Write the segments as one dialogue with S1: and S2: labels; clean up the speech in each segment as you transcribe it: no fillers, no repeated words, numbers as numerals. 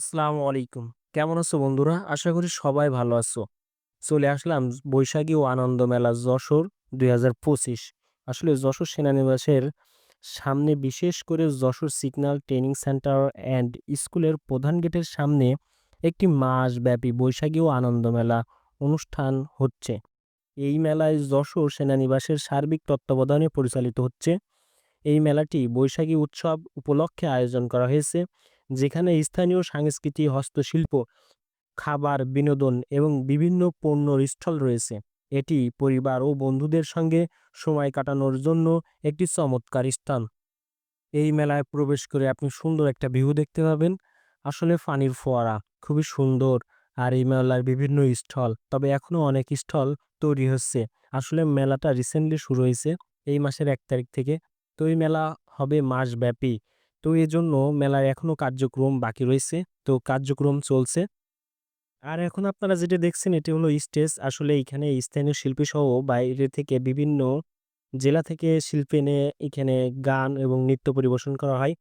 S1: আসসালামু আলাইকুম। কেমন আছো বন্ধুরা? আশা করি সবাই ভালো আছো। চলে আসলাম বৈশাখী ও আনন্দ মেলা যশোর ২০২৫। আসলে যশোর সেনানিবাসের সামনে, বিশেষ করে Jessore signal training centre and স্কুলের প্রধান গেটের সামনে একটি মাসব্যাপী বৈশাখী ও আনন্দ মেলা অনুষ্ঠান হচ্ছে। এই মেলায় যশোর সেনানিবাসের সার্বিক তত্ত্বাবধানে পরিচালিত হচ্ছে। এই মেলাটি বৈশাখী উৎসব উপলক্ষে আয়োজন করা হয়েছে, যেখানে স্থানীয় সংস্কৃতি, হস্তশিল্প, খাবার, বিনোদন এবং বিভিন্ন পণ্যর স্টল রয়েছে। এটি পরিবার ও বন্ধুদের সঙ্গে সময় কাটানোর জন্য একটি চমৎকার স্থান। এই মেলায় প্রবেশ করে আপনি সুন্দর একটা ভিউ দেখতে পাবেন। আসলে পানির ফোয়ারা খুবই সুন্দর। আর এই মেলার বিভিন্ন স্টল, তবে এখনো অনেক স্টল তৈরি হচ্ছে। আসলে মেলাটা রিসেন্টলি শুরু হয়েছে এই মাসের ১ তারিখ থেকে। তো এই মেলা হবে মাসব্যাপী। তো এজন্য মেলার এখনো কার্যক্রম বাকি রয়েছে। তো কার্যক্রম চলছে। আর এখন আপনারা যেটা দেখছেন এটি হলো স্টেজ। আসলে এইখানে স্থানীয় শিল্পী সহ বাইরে থেকে বিভিন্ন জেলা থেকে শিল্পী এনে এখানে গান এবং নৃত্য পরিবেশন করা হয়।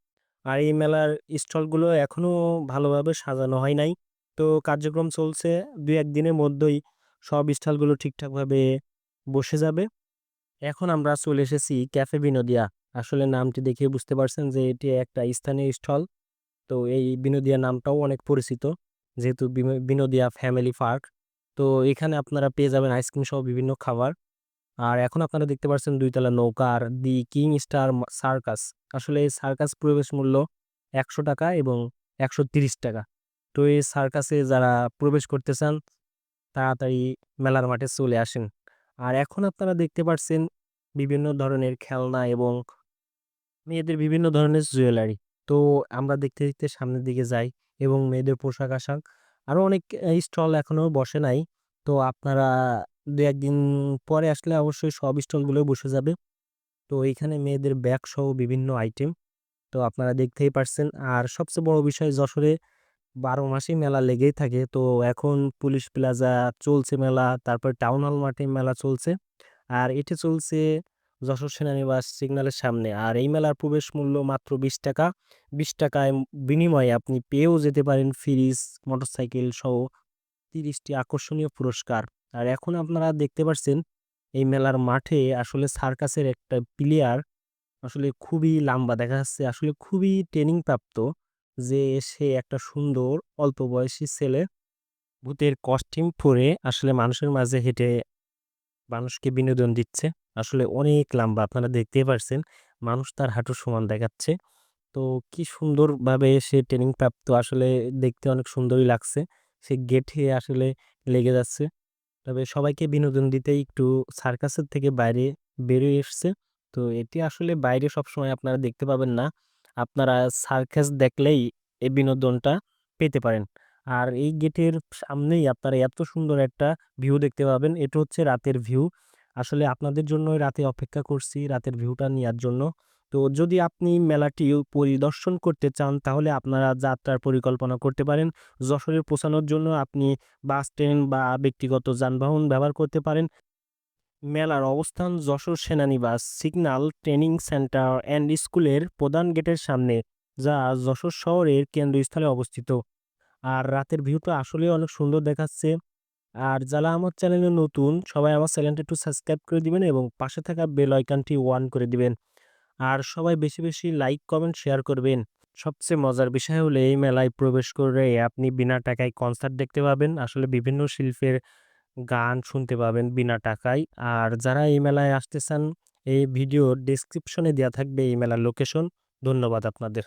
S1: আর এই মেলার স্টলগুলো এখনো ভালোভাবে সাজানো হয় নাই। তো কার্যক্রম চলছে। ২-১ দিনের মধ্যেই সব স্টলগুলো ঠিকঠাকভাবে বসে যাবে। এখন আমরা চলে এসেছি ক্যাফে বিনোদিয়া। আসলে নামটি দেখে বুঝতে পারছেন যে এটি একটা স্থানীয় স্টল। তো এই বিনোদিয়া নামটাও অনেক পরিচিত, যেহেতু বিনোদিয়া ফ্যামিলি পার্ক। তো এখানে আপনারা পেয়ে যাবেন আইসক্রিম সহ বিভিন্ন খাবার। আর এখন আপনারা দেখতে পাচ্ছেন ২ তলা নৌকার দি কিং স্টার সার্কাস। আসলে এই সার্কাস প্রবেশ মূল্য ৳১০০ এবং ৳১৩০। তো এই সার্কাসে যারা প্রবেশ করতে চান তাড়াতাড়ি মেলার মাঠে চলে আসেন। আর এখন আপনারা দেখতে পাচ্ছেন বিভিন্ন ধরনের খেলনা এবং মেয়েদের বিভিন্ন ধরনের জুয়েলারি। তো আমরা দেখতে, দেখতে সামনের দিকে যাই এবং মেয়েদের পোশাক-আশাক আরো অনেক স্টল এখনো বসে নাই। তো আপনারা ২-১ দিন পরে আসলে অবশ্যই সব স্টলগুলোই বসে যাবে। তো এইখানে মেয়েদের ব্যাগ সহ বিভিন্ন আইটেম তো আপনারা দেখতেই পারছেন। আর সবচেয়ে বড় বিষয়, যশোরে ১২ মাসই মেলা লেগেই থাকে। তো এখন পুলিশ প্লাজা চলছে মেলা, তারপর টাউন হল মাঠে মেলা চলছে। আর এটি চলছে যশোর সেনানিবাস সিগন্যালের সামনে। আর এই মেলার প্রবেশ মূল্য মাত্র ৳২০। ৳২০ বিনিময়ে আপনি পেয়েও যেতে পারেন ফ্রিজ, মোটরসাইকেল সহ ৩০টি আকর্ষণীয় পুরস্কার। আর এখন আপনারা দেখতে পাচ্ছেন এই মেলার মাঠে আসলে সার্কাসের একটা প্লেয়ার আসলে খুবই লাম্বা দেখা যাচ্ছে। আসলে খুবই ট্রেনিং প্রাপ্ত, যে সে একটা সুন্দর অল্প বয়সী ছেলে ভূতের কস্টিউম পরে আসলে মানুষের মাঝে হেঁটে মানুষকে বিনোদন দিচ্ছে। আসলে অনেক লাম্বা, আপনারা দেখতেই পারছেন। মানুষ তার হাঁটুর সমান দেখাচ্ছে। তো কি সুন্দরভাবে সে ট্রেনিং প্রাপ্ত, আসলে দেখতে অনেক সুন্দরই লাগছে। সে গেটে আসলে লেগে যাচ্ছে। তবে সবাইকে বিনোদন দিতেই একটু সার্কাসের থেকে বাইরে বেরিয়ে এসছে। তো এটি আসলে বাইরে সবসময় আপনারা দেখতে পাবেন না। আপনারা সার্কাস দেখলেই এই বিনোদনটা পেতে পারেন। আর এই গেটের সামনেই আপনারা এত সুন্দর একটা ভিউ দেখতে পাবেন। এটা হচ্ছে রাতের ভিউ। আসলে আপনাদের জন্যই রাতে অপেক্ষা করছি, রাতের ভিউটা নেয়ার জন্য। তো যদি আপনি মেলাটি পরিদর্শন করতে চান তাহলে আপনারা যাত্রার পরিকল্পনা করতে পারেন। যশোরে পৌঁছানোর জন্য আপনি বাস, ট্রেন বা ব্যক্তিগত যানবাহন ব্যবহার করতে পারেন। মেলার অবস্থান যশোর সেনানিবাস সিগন্যাল ট্রেনিং সেন্টার অ্যান্ড স্কুলের প্রধান গেটের সামনে, যা যশোর শহরের কেন্দ্রস্থলে অবস্থিত। আর রাতের ভিউটা আসলেই অনেক সুন্দর দেখাচ্ছে। আর যারা আমার চ্যানেলে নতুন, সবাই আমার চ্যানেলটা একটু সাবস্ক্রাইব করে দিবেন এবং পাশে থাকা বেল আইকনটি অন করে দিবেন। আর সবাই বেশি, বেশি লাইক, কমেন্ট, শেয়ার করবেন। সবচেয়ে মজার বিষয় হলো এই মেলায় প্রবেশ করে আপনি বিনা টাকায় কনসার্ট দেখতে পাবেন। আসলে বিভিন্ন শিল্পের গান শুনতে পাবেন বিনা টাকায়। আর যারা এই মেলায় আসতে চান, এই ভিডিওর ডেসক্রিপশনে দেয়া থাকবে এই মেলার লোকেশন। ধন্যবাদ আপনাদের।